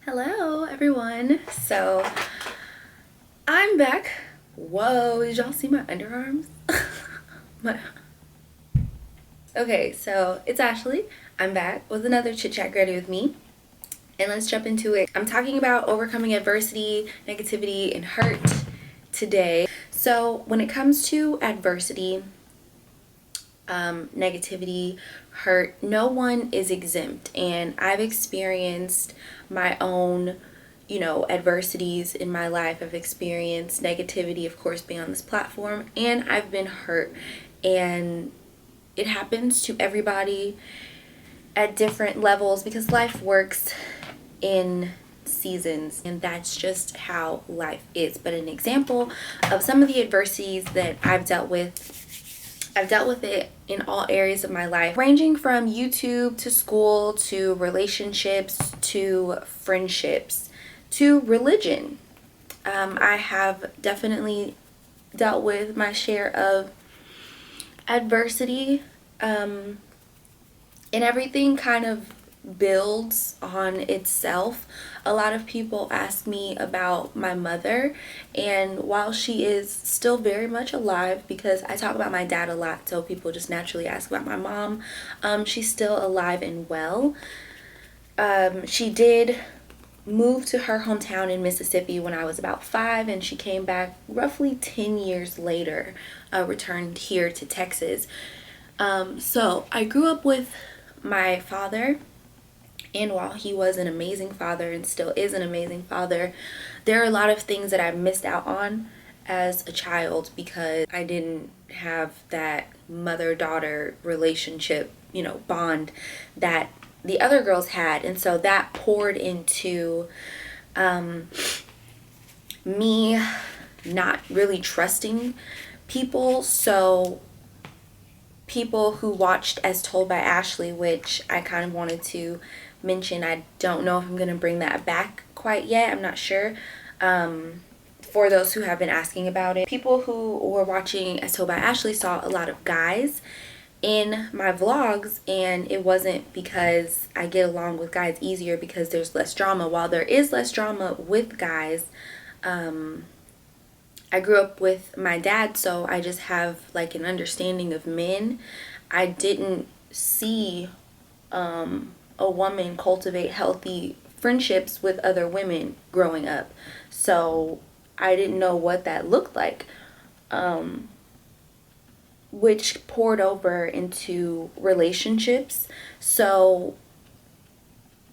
Hello everyone. So I'm back. Whoa, did y'all see my underarms? Okay, so it's Ashley. I'm back with another Chit Chat Ready with me. And let's jump into it. I'm talking about overcoming adversity, negativity, and hurt today. So when it comes to adversity, negativity, hurt, no one is exempt. And I've experienced my own adversities in my life. I've experienced negativity, of course, being on this platform, and I've been hurt. And it happens to everybody at different levels because life works in seasons, and that's just how life is. But an example of some of the adversities that I've dealt with it in all areas of my life, ranging from YouTube to school to relationships to friendships to religion. I have definitely dealt with my share of adversity, and everything kind of builds on itself. A lot of people ask me about my mother, and while she is still very much alive, because I talk about my dad a lot, so people just naturally ask about my mom, she's still alive and well. She did move to her hometown in Mississippi when I was about 5, and she came back roughly 10 years later, returned here to Texas. So I grew up with my father, and while he was an amazing father and still is an amazing father, there are a lot of things that I missed out on as a child because I didn't have that mother-daughter relationship, bond that the other girls had. And so that poured into me not really trusting people. So people who watched As Told by Ashley, which I kind of wanted to mention, I don't know if I'm going to bring that back quite yet. I'm not sure. For those who have been asking about it, people who were watching As Told by Ashley saw a lot of guys in my vlogs, and it wasn't because I get along with guys easier because there's less drama. While there is less drama with guys, I grew up with my dad, so I just have like an understanding of men. I didn't see a woman cultivate healthy friendships with other women growing up, so I didn't know what that looked like, which poured over into relationships. So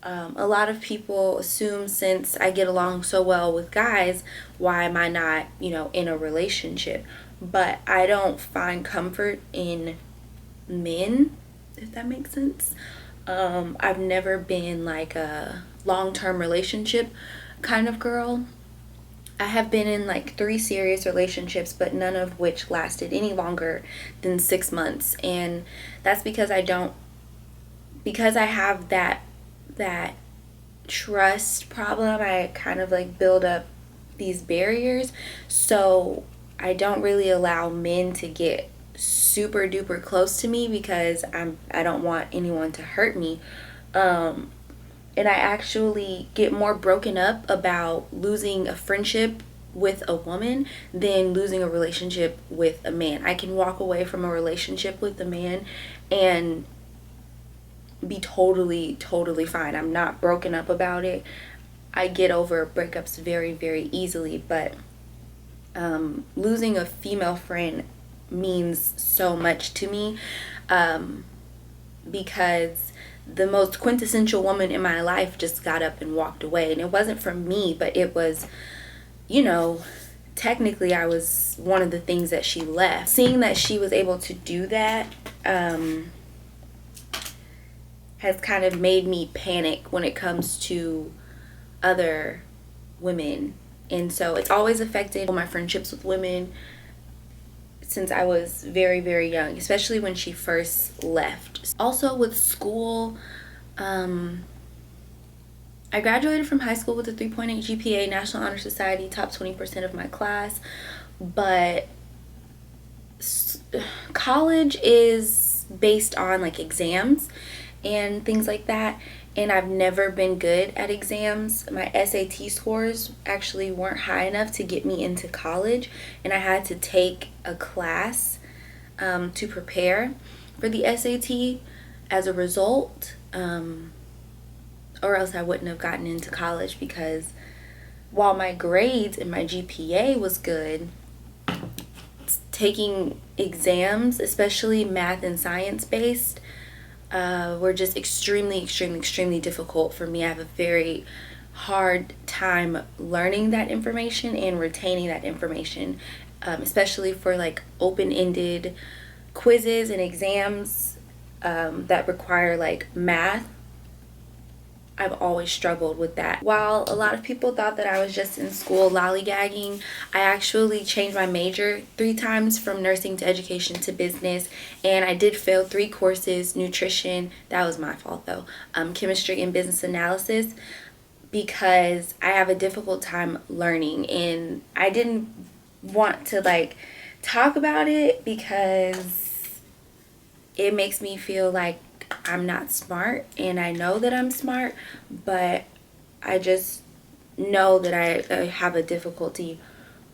a lot of people assume since I get along so well with guys, why am I not, in a relationship? But I don't find comfort in men, if that makes sense. I've never been like a long-term relationship kind of girl. I have been in like 3 serious relationships, but none of which lasted any longer than 6 months. And that's because I have that trust problem. I kind of like build up these barriers, so I don't really allow men to get super duper close to me because I don't want anyone to hurt me. And I actually get more broken up about losing a friendship with a woman than losing a relationship with a man. I can walk away from a relationship with a man and be totally fine. I'm not broken up about it. I get over breakups very, very easily, but losing a female friend means so much to me, because the most quintessential woman in my life just got up and walked away. And it wasn't from me, but it was, technically I was one of the things that she left. Seeing that she was able to do that has kind of made me panic when it comes to other women. And so it's always affected my friendships with women since I was very, very young, especially when she first left. Also with school, I graduated from high school with a 3.8 GPA, National Honor Society, top 20% of my class, but college is based on like exams and things like that, and I've never been good at exams. My SAT scores actually weren't high enough to get me into college, and I had to take a class to prepare for the SAT as a result, or else I wouldn't have gotten into college, because while my grades and my GPA was good, taking exams, especially math and science based, were just extremely difficult for me. I have a very hard time learning that information and retaining that information, especially for like open-ended quizzes and exams that require like math. I've always struggled with that. While a lot of people thought that I was just in school lollygagging, I actually changed my major 3 times from nursing to education to business, and I did fail 3 courses: nutrition, that was my fault though, chemistry, and business analysis, because I have a difficult time learning, and I didn't want to like talk about it because it makes me feel like I'm not smart, and I know that I'm smart, but I just know that I have a difficulty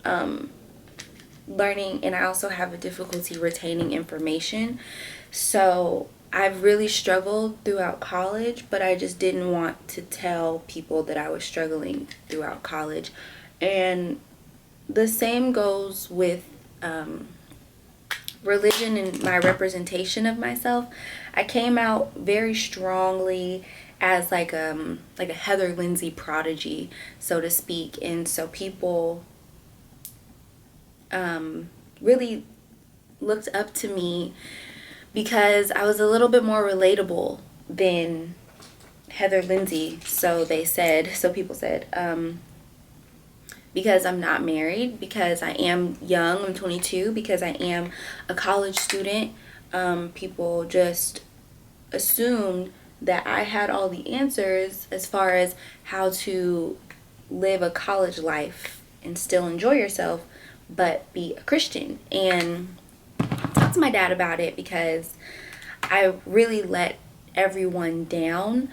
learning, and I also have a difficulty retaining information. So I've really struggled throughout college, but I just didn't want to tell people that I was struggling throughout college. And the same goes with religion and my representation of myself. I came out very strongly as like a Heather Lindsay prodigy, so to speak, and so people really looked up to me because I was a little bit more relatable than Heather Lindsay, so people said, because I'm not married, because I am young, I'm 22, because I am a college student. People just assumed that I had all the answers as far as how to live a college life and still enjoy yourself, but be a Christian. And I talked to my dad about it because I really let everyone down,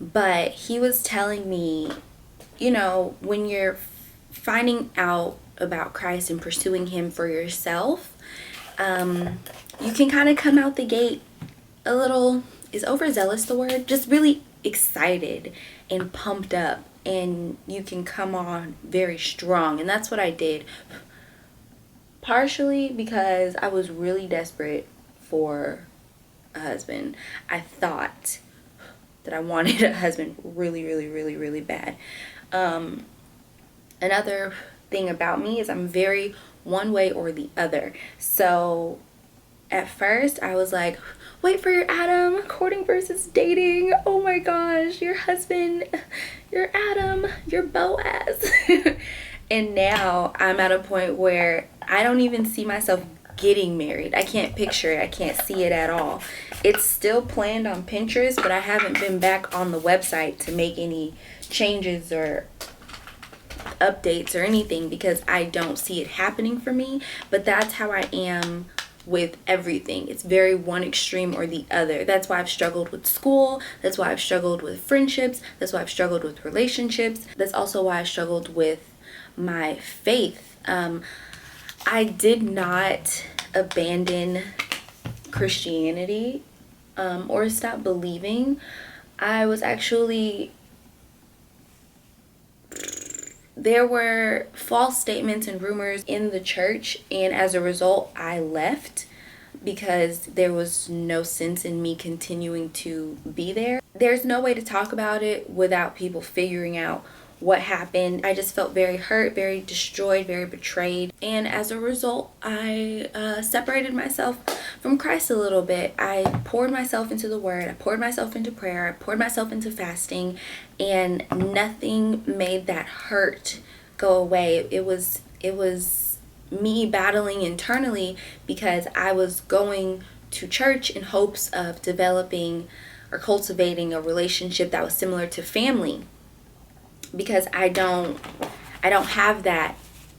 but he was telling me, when you're finding out about Christ and pursuing him for yourself, you can kind of come out the gate a little, is overzealous the word? Just really excited and pumped up, and you can come on very strong. And that's what I did, partially because I was really desperate for a husband. I thought that I wanted a husband really bad. Another thing about me is I'm very one way or the other. So at first I was like, wait for your Adam, courting versus dating. Oh my gosh, your husband, your Adam, your Boaz. And now I'm at a point where I don't even see myself getting married. I can't picture it. I can't see it at all. It's still planned on Pinterest, but I haven't been back on the website to make any changes or updates or anything because I don't see it happening for me. But that's how I am with everything. It's very one extreme or the other. That's why I've struggled with school. That's why I've struggled with friendships. That's why I've struggled with relationships. That's also why I struggled with my faith. I did not abandon Christianity or stop believing. I was actually, there were false statements and rumors in the church, and as a result I left because there was no sense in me continuing to be there. There's no way to talk about it without people figuring out what happened. I just felt very hurt, very destroyed, very betrayed, and as a result I separated myself from Christ a little bit. I poured myself into the word, I poured myself into prayer, I poured myself into fasting, and nothing made that hurt go away. It was me battling internally because I was going to church in hopes of developing or cultivating a relationship that was similar to family, because I don't have that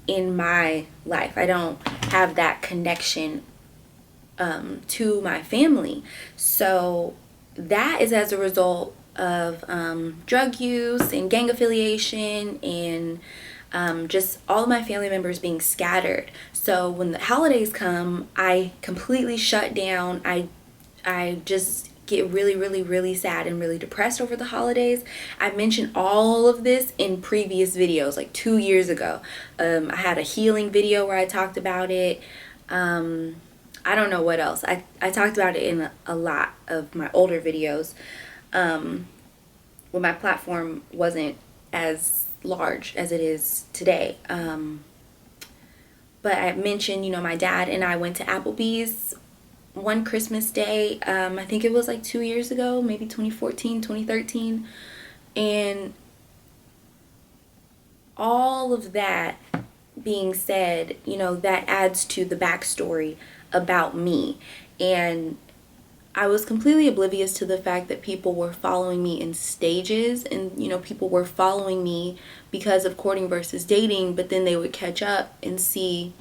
in my life. I don't have that connection to my family. So that is as a result of drug use and gang affiliation, and just all of my family members being scattered. So when the holidays come, I completely shut down. I just get really, really, really sad and really depressed over the holidays. I mentioned all of this in previous videos, like 2 years ago. I had a healing video where I talked about it. I don't know what else. I talked about it in a lot of my older videos, when my platform wasn't as large as it is today. But I mentioned, my dad and I went to Applebee's one Christmas day. I think it was like 2 years ago, maybe 2014, 2013. And all of that being said, that adds to the backstory about me. And I was completely oblivious to the fact that people were following me in stages, and people were following me because of courting versus dating, but then they would catch up and see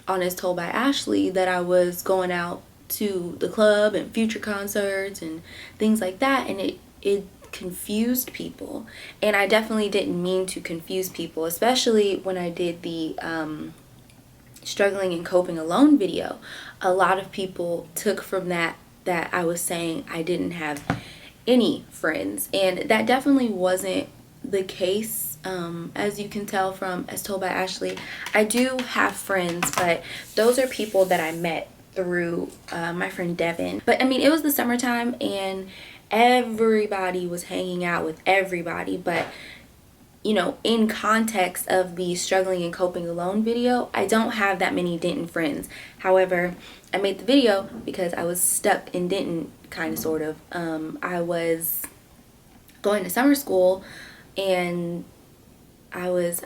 on As Told by Ashley that I was going out to the club and future concerts and things like that, and it confused people. And I definitely didn't mean to confuse people, especially when I did the struggling and coping alone video. A lot of people took from that I was saying I didn't have any friends, and that definitely wasn't the case. As you can tell from As Told by Ashley, I do have friends, but those are people that I met through my friend Devin. But I mean, it was the summertime and everybody was hanging out with everybody, but in context of the struggling and coping alone video, I don't have that many Denton friends. However, I made the video because I was stuck in Denton, kind of, sort of. I was going to summer school, and I was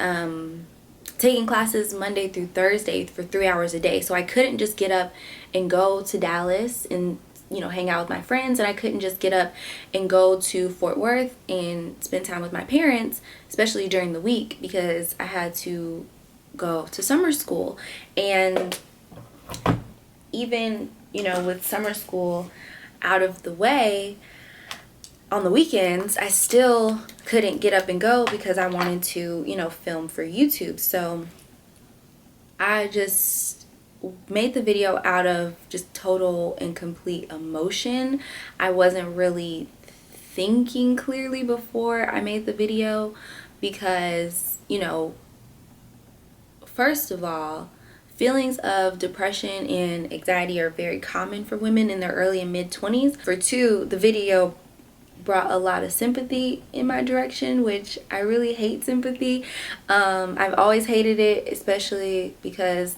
taking classes Monday through Thursday for 3 hours a day. So I couldn't just get up and go to Dallas and hang out with my friends, and I couldn't just get up and go to Fort Worth and spend time with my parents, especially during the week, because I had to go to summer school. And even, with summer school out of the way, on the weekends, I still couldn't get up and go because I wanted to, film for YouTube. So I just made the video out of just total and complete emotion. I wasn't really thinking clearly before I made the video because, first of all, feelings of depression and anxiety are very common for women in their early and mid-20s. For two, the video brought a lot of sympathy in my direction, which I really hate sympathy. I've always hated it, especially because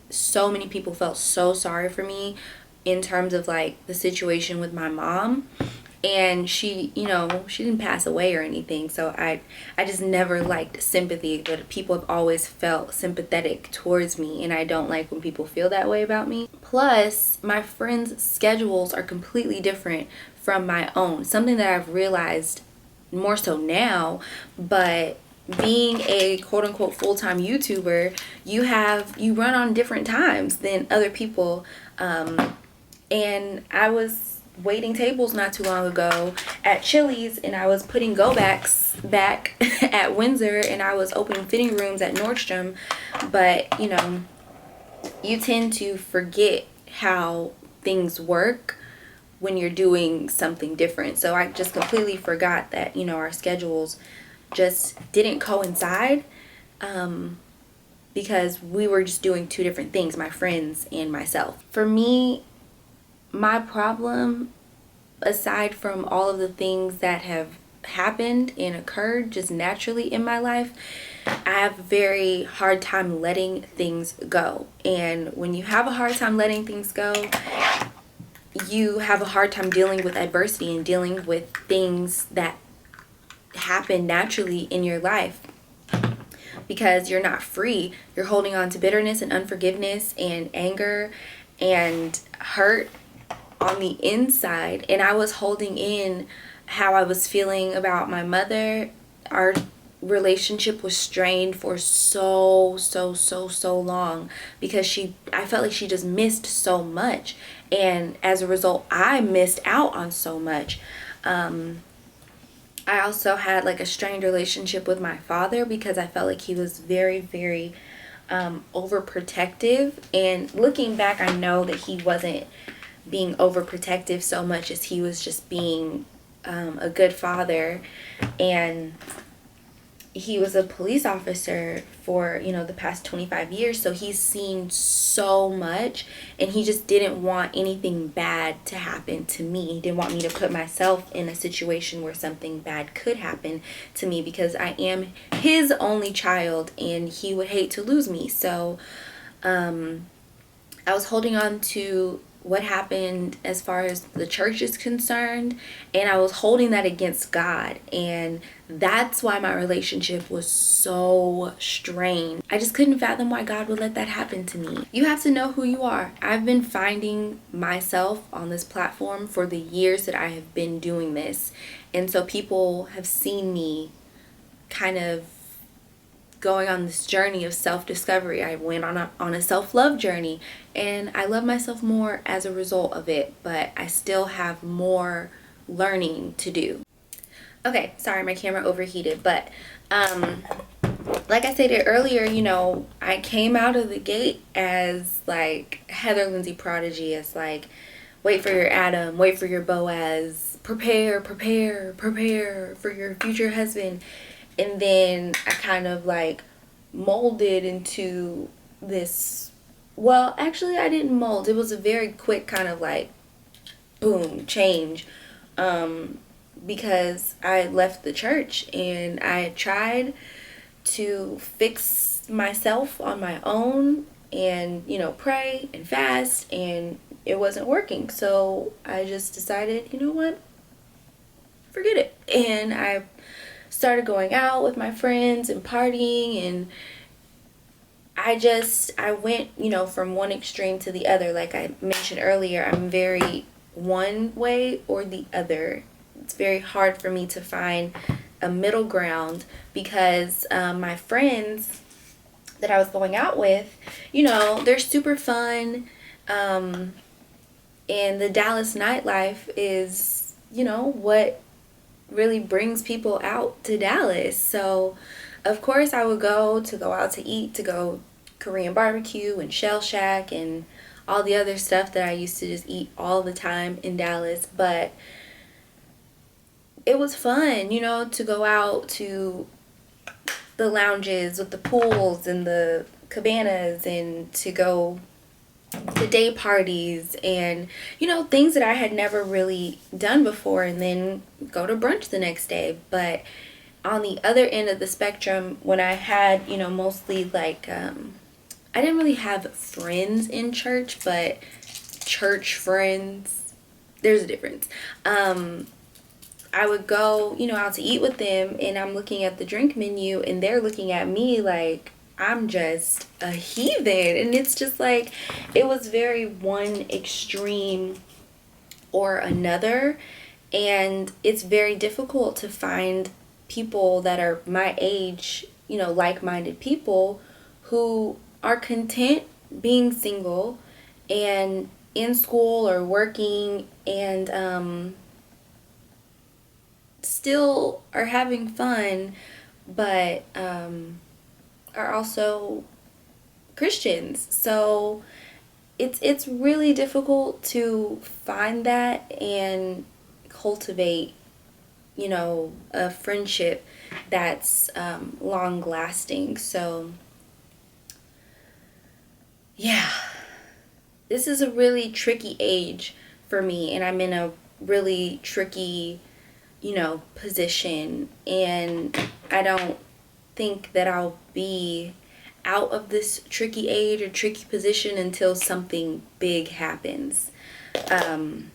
so many people felt so sorry for me in terms of the situation with my mom. And she didn't pass away or anything, so I just never liked sympathy, but people have always felt sympathetic towards me, and I don't like when people feel that way about me. Plus, my friends' schedules are completely different from my own, something that I've realized more so now. But being a quote-unquote full-time YouTuber, you run on different times than other people, and I was waiting tables not too long ago at Chili's, and I was putting go backs back at Windsor, and I was opening fitting rooms at Nordstrom. But you tend to forget how things work when you're doing something different. So I just completely forgot that our schedules just didn't coincide, because we were just doing two different things, my friends and myself. For me, my problem, aside from all of the things that have happened and occurred just naturally in my life, I have a very hard time letting things go. And when you have a hard time letting things go, you have a hard time dealing with adversity and dealing with things that happen naturally in your life, because you're not free. You're holding on to bitterness and unforgiveness and anger and hurt on the inside. And I was holding in how I was feeling about my mother. Our relationship was strained for so long because I felt like she just missed so much, and as a result I missed out on so much. I also had like a strained relationship with my father because I felt like he was very, very overprotective. And looking back, I know that he wasn't being overprotective so much as he was just being a good father. And he was a police officer for, the past 25 years. So he's seen so much, and he just didn't want anything bad to happen to me. He didn't want me to put myself in a situation where something bad could happen to me, because I am his only child and he would hate to lose me. So I was holding on to what happened as far as the church is concerned, and I was holding that against God, and that's why my relationship was so strained. I just couldn't fathom why God would let that happen to me. You have to know who you are. I've been finding myself on this platform for the years that I have been doing this, and so people have seen me kind of going on this journey of self-discovery. I went on a self-love journey, and I love myself more as a result of it, but I still have more learning to do. Okay, sorry, my camera overheated, but like I stated earlier, I came out of the gate as like Heather Lindsay Prodigy, as like, wait for your Adam, wait for your Boaz, prepare for your future husband. And then I kind of like molded into this. Well, actually, I didn't mold. It was a very quick kind of like boom change, because I left the church and I had tried to fix myself on my own and, pray and fast, and it wasn't working. So I just decided, you know what? Forget it. And I started going out with my friends and partying, and I went, from one extreme to the other. Like I mentioned earlier, I'm very one way or the other. It's very hard for me to find a middle ground, because my friends that I was going out with, they're super fun, and the Dallas nightlife is, what really brings people out to Dallas. So of course I would go out to eat, to go Korean barbecue and Shell Shack and all the other stuff that I used to just eat all the time in Dallas. But it was fun, to go out to the lounges with the pools and the cabanas, and to go the day parties and things that I had never really done before, and then go to brunch the next day. But on the other end of the spectrum, when I had mostly like I didn't really have friends in church, but church friends, there's a difference. I would go out to eat with them, and I'm looking at the drink menu and they're looking at me like I'm just a heathen. And it's just like, it was very one extreme or another. And it's very difficult to find people that are my age, like-minded people who are content being single and in school or working, and still are having fun, but are also Christians. So it's really difficult to find that and cultivate, a friendship that's long lasting. So yeah, this is a really tricky age for me, and I'm in a really tricky, position, and I don't think that I'll be out of this tricky age or tricky position until something big happens. And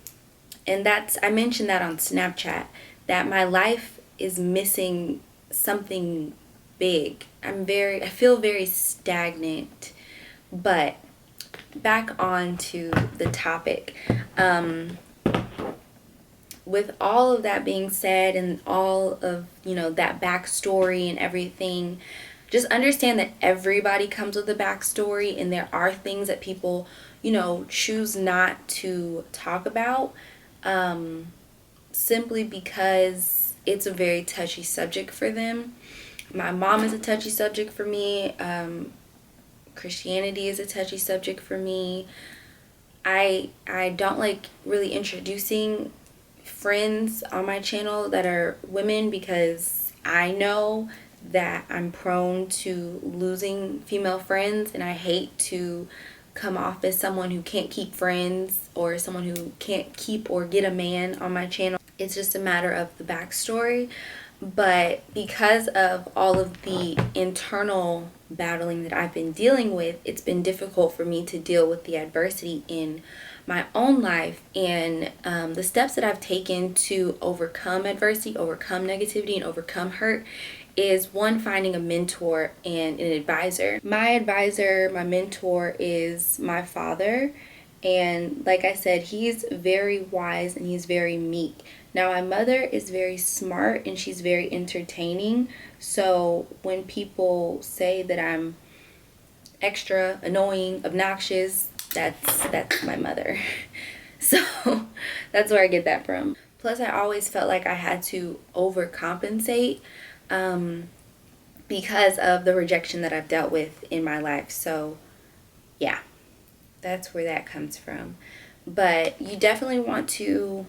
I mentioned that on Snapchat, that my life is missing something big. I feel very stagnant. But back on to the topic. With all of that being said, and all of, that backstory and everything, just understand that everybody comes with a backstory, and there are things that people, choose not to talk about, simply because it's a very touchy subject for them. My mom is a touchy subject for me. Christianity is a touchy subject for me. I don't like really introducing friends on my channel that are women because I know that I'm prone to losing female friends, and I hate to come off as someone who can't keep friends or someone who can't keep or get a man on my channel. It's just a matter of the backstory. But because of all of the internal battling that I've been dealing with, it's been difficult for me to deal with the adversity in my own life. And the steps that I've taken to overcome adversity, overcome negativity, and overcome hurt is, one, finding a mentor and an advisor. My advisor, my mentor, is my father. And like I said, he's very wise and he's very meek. Now, my mother is very smart and she's very entertaining. So when people say that I'm extra, annoying, obnoxious, that's my mother. So that's where I get that from. Plus, I always felt like I had to overcompensate because of the rejection that I've dealt with in my life. So yeah, that's where that comes from. But you definitely want to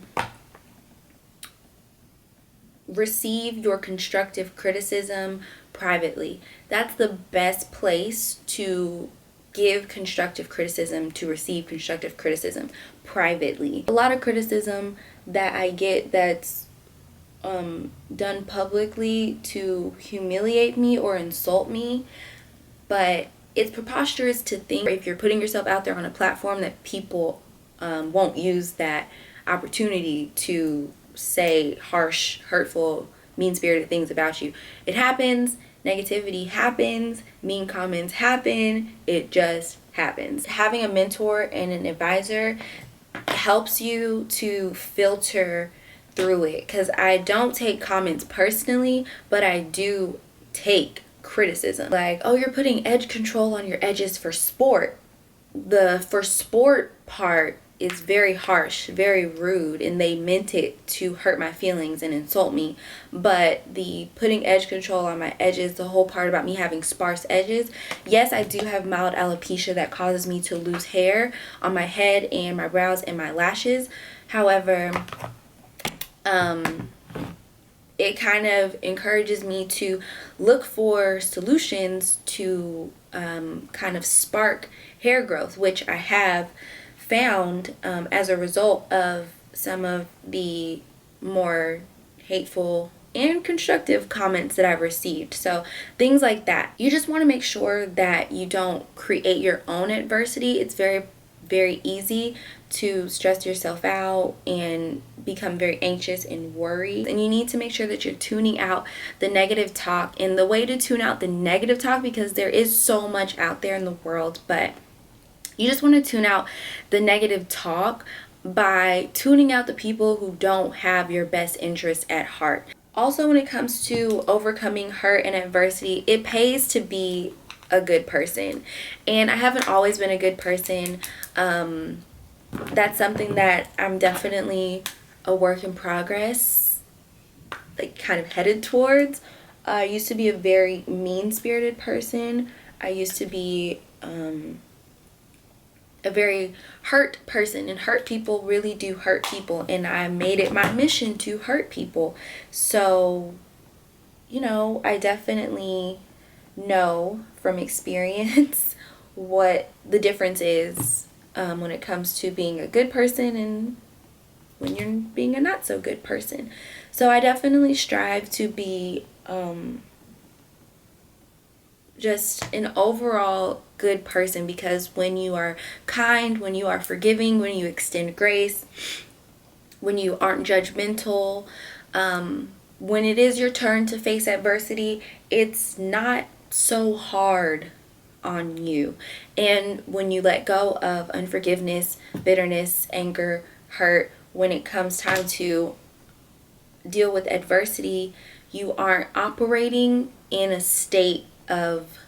receive your constructive criticism privately. That's the best place to give constructive criticism, to receive constructive criticism privately. A lot of criticism that I get that's done publicly to humiliate me or insult me, but it's preposterous to think if you're putting yourself out there on a platform that people won't use that opportunity to say harsh, hurtful, mean-spirited things about you. It happens. Negativity happens. Mean comments happen. It just happens. Having a mentor and an advisor helps you to filter through it, because I don't take comments personally, but I do take criticism. Like, oh, you're putting edge control on your edges for sport. The for sport part is very harsh, very rude, and they meant it to hurt my feelings and insult me. But the putting edge control on my edges, the whole part about me having sparse edges, yes, I do have mild alopecia that causes me to lose hair on my head and my brows and my lashes. However, it kind of encourages me to look for solutions to kind of spark hair growth, which I have found as a result of some of the more hateful and constructive comments that I've received. So things like that. You just want to make sure that you don't create your own adversity. It's very, very easy to stress yourself out and become very anxious and worried. And you need to make sure that you're tuning out the negative talk. And the way to tune out the negative talk, because there is so much out there in the world, but you just want to tune out the negative talk by tuning out the people who don't have your best interests at heart. Also, when it comes to overcoming hurt and adversity, it pays to be a good person. And I haven't always been a good person. That's something that I'm definitely a work in progress, like kind of headed towards. I used to be a very mean-spirited person. I used to be a very hurt person, and hurt people really do hurt people, and I made it my mission to hurt people. So, you know, I definitely know from experience what the difference is when it comes to being a good person and when you're being a not so good person. So I definitely strive to be just an overall good person, because when you are kind, when you are forgiving, when you extend grace, when you aren't judgmental, when it is your turn to face adversity, it's not so hard on you. And when you let go of unforgiveness, bitterness, anger, hurt, when it comes time to deal with adversity, you aren't operating in a state of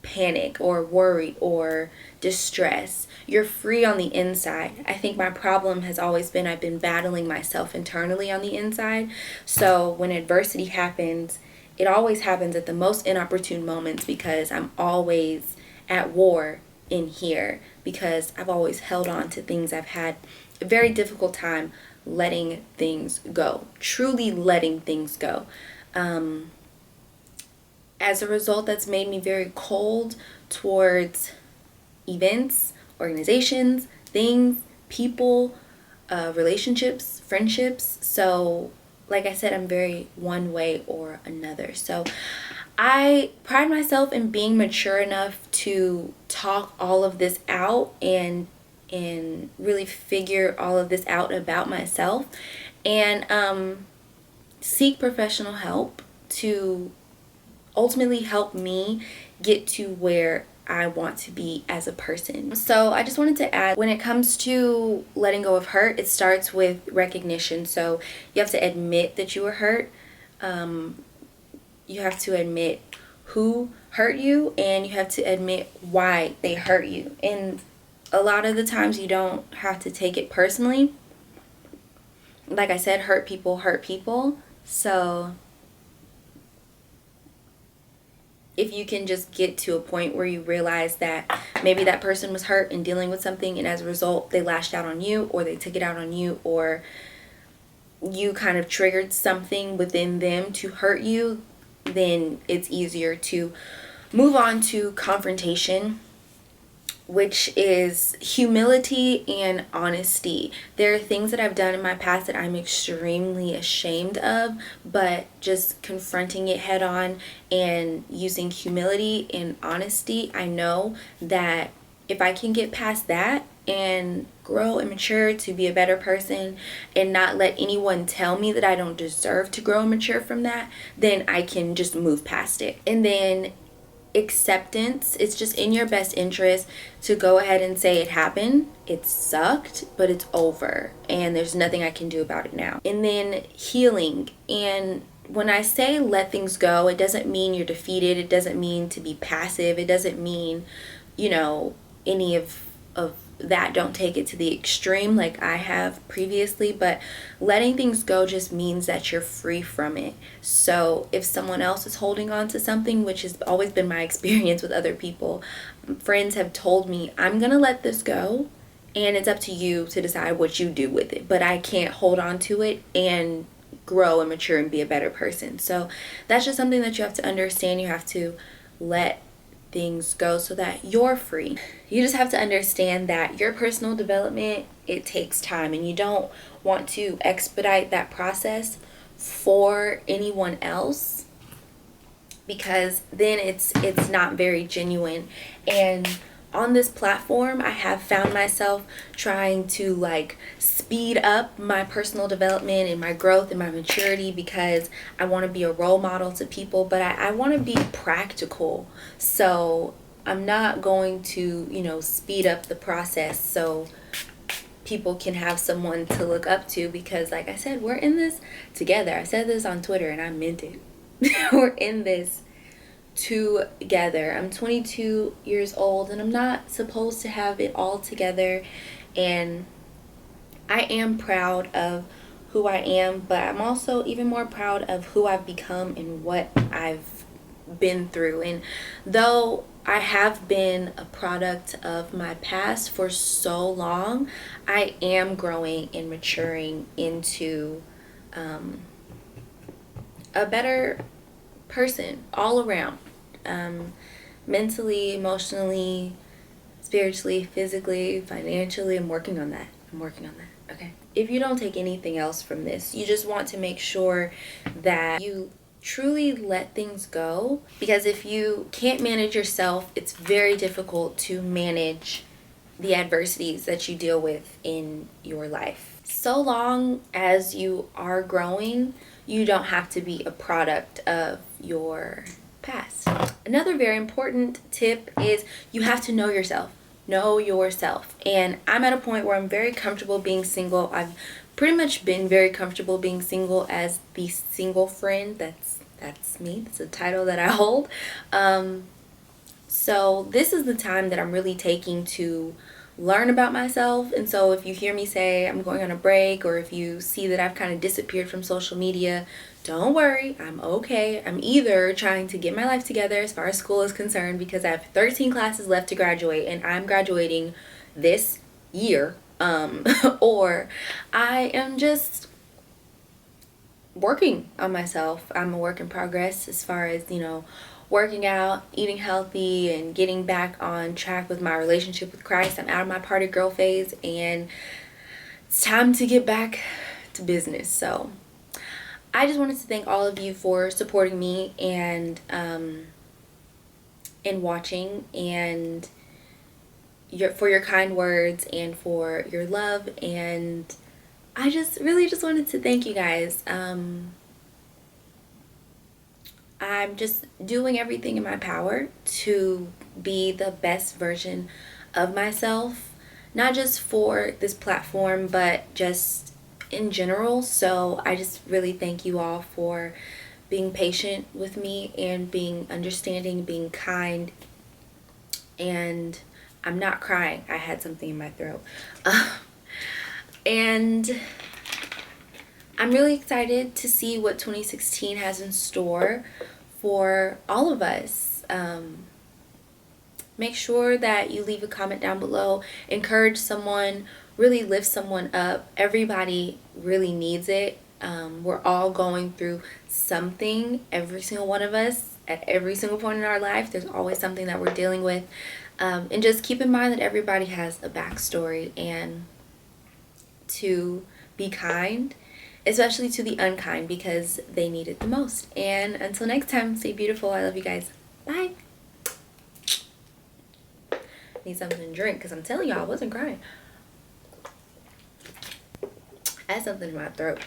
panic or worry or distress. You're free on the inside. I think my problem has always been I've been battling myself internally on the inside. So when adversity happens, it always happens at the most inopportune moments because I'm always at war in here, because I've always held on to things. I've had a very difficult time letting things go, truly letting things go. As a result, that's made me very cold towards events, organizations, things, people, relationships, friendships. So, like I said, I'm very one way or another. So, I pride myself in being mature enough to talk all of this out and really figure all of this out about myself, and seek professional help to ultimately help me get to where I want to be as a person. So I just wanted to add, when it comes to letting go of hurt, it starts with recognition. So you have to admit that you were hurt. You have to admit who hurt you, and you have to admit why they hurt you. And a lot of the times you don't have to take it personally. Like I said, hurt people hurt people. So if you can just get to a point where you realize that maybe that person was hurt and dealing with something, and as a result they lashed out on you, or they took it out on you, or you kind of triggered something within them to hurt you, then it's easier to move on to confrontation, which is humility and honesty. There are things that I've done in my past that I'm extremely ashamed of, but just confronting it head on and using humility and honesty, I know that if I can get past that and grow and mature to be a better person and not let anyone tell me that I don't deserve to grow and mature from that, then I can just move past it. And then acceptance, it's just in your best interest to go ahead and say it happened, it sucked, but it's over and there's nothing I can do about it now. And then healing. And when I say let things go, it doesn't mean you're defeated, it doesn't mean to be passive, it doesn't mean, any of that. Don't take it to the extreme like I have previously, but letting things go just means that you're free from it. So if someone else is holding on to something, which has always been my experience with other people, friends have told me, I'm gonna let this go and it's up to you to decide what you do with it, but I can't hold on to it and grow and mature and be a better person. So that's just something that you have to understand. You have to let things go so that you're free. You just have to understand that your personal development, it takes time, and you don't want to expedite that process for anyone else, because then it's not very genuine. And on this platform, I have found myself trying to speed up my personal development and my growth and my maturity, because I want to be a role model to people, but I want to be practical. So I'm not going to, speed up the process so people can have someone to look up to, because like I said, we're in this together. I said this on Twitter and I meant it. We're in this together. I'm 22 years old and I'm not supposed to have it all together, and I am proud of who I am, but I'm also even more proud of who I've become and what I've been through. And though I have been a product of my past for so long, I am growing and maturing into a better person all around, mentally, emotionally, spiritually, physically, financially. I'm working on that. Okay. If you don't take anything else from this, you just want to make sure that you truly let things go, because if you can't manage yourself, it's very difficult to manage the adversities that you deal with in your life. So long as you are growing, you don't have to be a product of your past. Another very important tip is you have to know yourself. Know yourself. And I'm at a point where I'm very comfortable being single. I've pretty much been very comfortable being single as the single friend. That's me. That's a title that I hold. So this is the time that I'm really taking to learn about myself. And so if you hear me say I'm going on a break, or if you see that I've kind of disappeared from social media, don't worry, I'm okay. I'm either trying to get my life together as far as school is concerned, because I have 13 classes left to graduate and I'm graduating this year, or I am just working on myself. I'm a work in progress as far as, working out, eating healthy, and getting back on track with my relationship with Christ. I'm out of my party girl phase and it's time to get back to business. So I just wanted to thank all of you for supporting me and watching, and for your kind words and for your love. And I just really just wanted to thank you guys. I'm just doing everything in my power to be the best version of myself, not just for this platform, but just in general. So I just really thank you all for being patient with me and being understanding, being kind. And I'm not crying. I had something in my throat. And I'm really excited to see what 2016 has in store for all of us. Make sure that you leave a comment down below. Encourage someone, really lift someone up. Everybody really needs it. We're all going through something, every single one of us, at every single point in our life. There's always something that we're dealing with. And just keep in mind that everybody has a backstory, and to be kind, especially to the unkind, because they need it the most. And until next time, stay beautiful. I love you guys. Bye. Need something to drink because I'm telling y'all I wasn't crying. I had something in my throat.